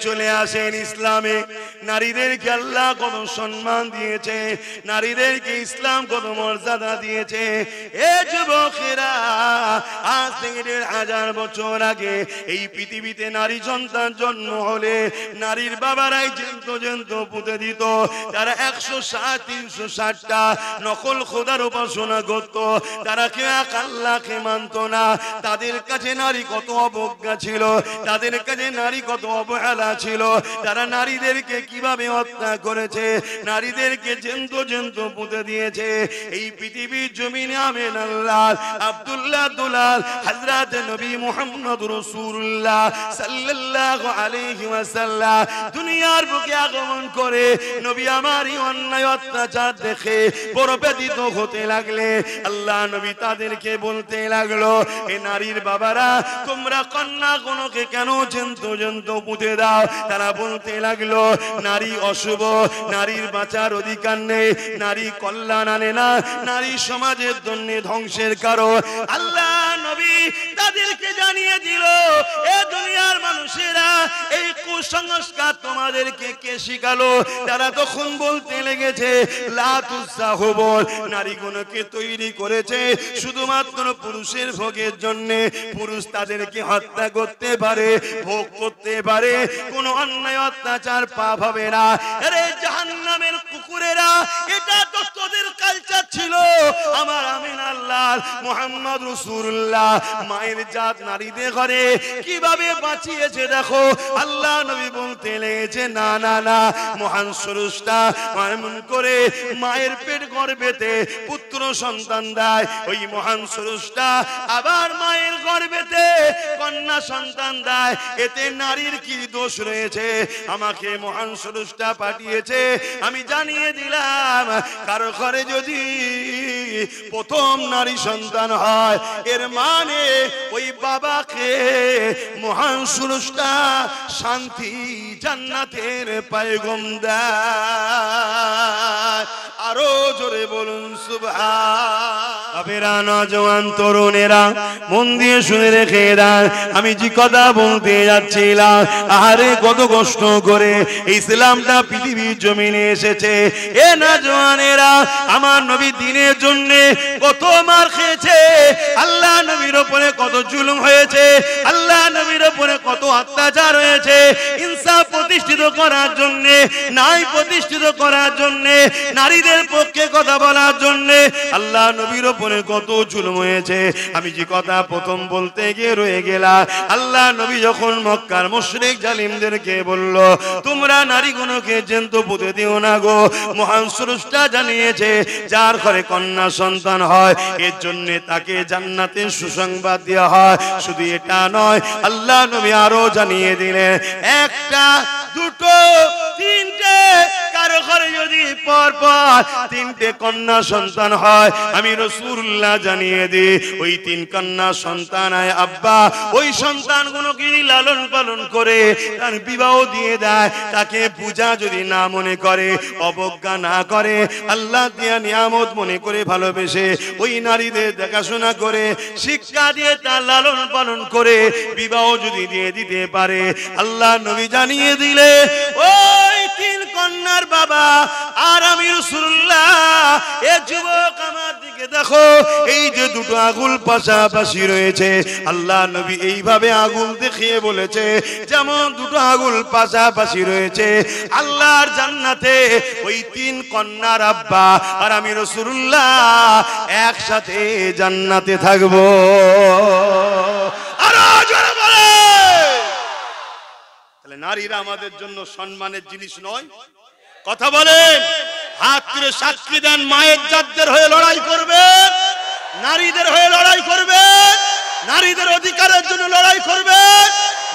চলে আসেন ইসলামে। নারীদেরকে আল্লাহ কত সম্মান দিয়েছে, নারীদেরকে ইসলাম কত মর্যাদা দিয়েছে। এ যুবকেরা, আজ থেকে ১,৫০০ বছর আগে এই পৃথিবীতে নারী সন্তান জন্ম হলে নারীর বাবারাই জেন্ত পুঁতে দিত। তারা ১৬০-৩৬০টা নকল খোদার উপাসনা করত। তারা কেউ এক আল্লাহকে মানত না। তাদের কাছে নারী কত অবজ্ঞা ছিল, তাদের কাছে নারী কত অবহেলা ছিল। তারা নারীদেরকে কিভাবে হত্যা করেছে, নারীদেরকে জেন্ত পুঁতে দিয়েছে। এই পৃথিবীর জমিনে আমেন আল্লাহ আব্দুল্লাহ দুলাল হযরত নবী মুহাম্মদ রাসূলুল্লাহ সাল্লাল্লাহু আলাইহি ওয়াসাল্লাম দুনিয়ার বুকে আগমন করে নবী আমারই অন্যায় অত্যাচার দেখে বড় ব্যথিত হতে লাগলে আল্লাহ নবী তাদেরকে বলতে লাগলো, এ নারীর বাবারা, তোমরা কন্যাগুলোকে কেন জেন্ত পুঁতে দাও? তারা বলতে লাগলো, নারী অশুভ, নারীর বাঁচার অধিকার নেই, নারী কল্যাণ আনে না, নারী সমাজের জন্য ধ্বংসের কারণ। আল্লাহ নবী তাদেরকে জানিয়ে দিল, এ দুনিয়ার মানুষেরা, এই কুসংস্কার তোমাদেরকে কে শিখালো? তারা তখন বলতে লেগেছে, লা তুসাহুবুল, নারীগুলোকে তৈরি করেছে শুধুমাত্র পুরুষের ভোগের জন্য। পুরুষ তাদেরকে হত্যা করতে পারে, ভোগ করতে পারে, কোনো অন্যায় অত্যাচার পাপ হবে না। আরে জাহান্নামের কুকুরেরা, এটা তো তোদের কালচার ছিল। আমার আমিন আল্লাহ মুহাম্মদ রাসূলুল্লাহ মায়ের জাত নারীদের ঘরে কিভাবে বাঁচিয়েছে দেখো। আল্লাহ নবী বলতে লেগেছে, না না না, মহান স্রষ্টা এমন করে মায়ের পেট গর্ভেতে পুত্র সন্তান দেয়, ওই মহান স্রষ্টা আবার মায়ের গর্ভেতে কন্যা সন্তান দেয়। এতে নারীর কি দোষ রয়েছে? আমাকে মহান স্রষ্টা পাঠিয়েছে, আমি জানিয়ে দিলাম, কারো ঘরে যদি প্রথম নারী সন্তান হয়, এর মানে ওই বাবাকে মহান স্রষ্টা শান্তি জান্নাতের পয়গম দেয়। আরো জোরে বলুন সুবহান। আবেরা নওজোয়ান তরুণেরা, মন দিয়ে শুনে রেখে দেন, আমি যে কথা বলতে যাচ্ছিলাম, আরে কত কষ্ট করে ইসলামটা পৃথিবীর জমিনে এসেছে। এ নওজোয়ানেরা, আমার নবী দ্বীনের জন্য কত মার খেয়েছে, আল্লাহ নবীর উপরে কত জুলুম হয়েছে, আল্লাহ নবীর উপরে কত অত্যাচার হয়েছে। ইনসাফ প্রতিষ্ঠিত করার জন্য, ন্যায় প্রতিষ্ঠিত করার জন্য, নারীদের পক্ষে কথা বলার জন্য আল্লাহ নবীর উপরে কত জুলুম হয়েছে। আমি যে কথা প্রথম বলতে গিয়ে রয়ে গেলাম, আল্লাহ নবী যখন মক্কার মুশরিক জালিমদেরকে বলল, তোমরা নারীগুলোকে জ্যান্ত পুঁতে দিও না গো, মহান স্রষ্টা জানিয়েছে যার ঘরে কন্যা সন্তান হয় এর জন্য তাকে জান্নাতের সুসংবাদ দেওয়া হয়। শুধু এটা নয়, আল্লাহ নবী আরো জানিয়ে দিলেন, একটা, দুটো, তিনটে, কারো ঘরে যদি পর পর তিনটে কন্যা সন্তান হয়, আমি রাসূলুল্লাহ জানিয়ে দিই, ওই তিন কন্যা সন্তান আয় আব্বা, ওই সন্তানগুলোকে লালন পালন করে তার বিবাহ দিয়ে দেয়, তাকে পূজা যদি না মনে করে, অবজ্ঞা না করে, আল্লাহ দিয়া নিয়ামত মনে করে ভালোবেসে ওই নারীদের দেখাশোনা করে, শিক্ষা দিয়ে তার লালন পালন করে বিবাহ যদি দিয়ে দিতে পারে, আল্লাহ নবী জানিয়ে দিলে ওই তিন কন্যার বাবা আর আমি রাসূলুল্লাহ। এ যুবক, আমার দিকে দেখো, এই যে দুটো আগুল পাশাপাশি রয়েছে, আল্লাহ নবী এইভাবে আগুল দেখিয়ে বলেছে, যেমন দুটো আগুল পাশাপাশি রয়েছে আল্লাহর জান্নাতে, ওই তিন কন্যার আব্বা আর আমি রাসূলুল্লাহ একসাথে জান্নাতে থাকবো। আরো জোরে বলে। তাহলে নারীরা আমাদের জন্য সম্মানের জিনিস নয়? কথা বলেন, হাত তুলে সাক্ষী দেন, মায়ের জাতদের হয়ে লড়াই করবেন, নারীদের হয়ে লড়াই করবেন, নারীদের অধিকারের জন্য লড়াই করবেন,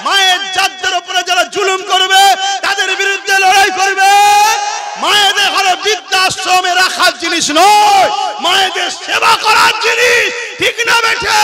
মায়ের জাতদের উপরে যারা জুলুম করবে তাদের বিরুদ্ধে লড়াই করবে। মায়েদের ঘরে বৃদ্ধাশ্রমে রাখার জিনিস নয়, মায়েদের সেবা করার জিনিস, ঠিক না বেঠে?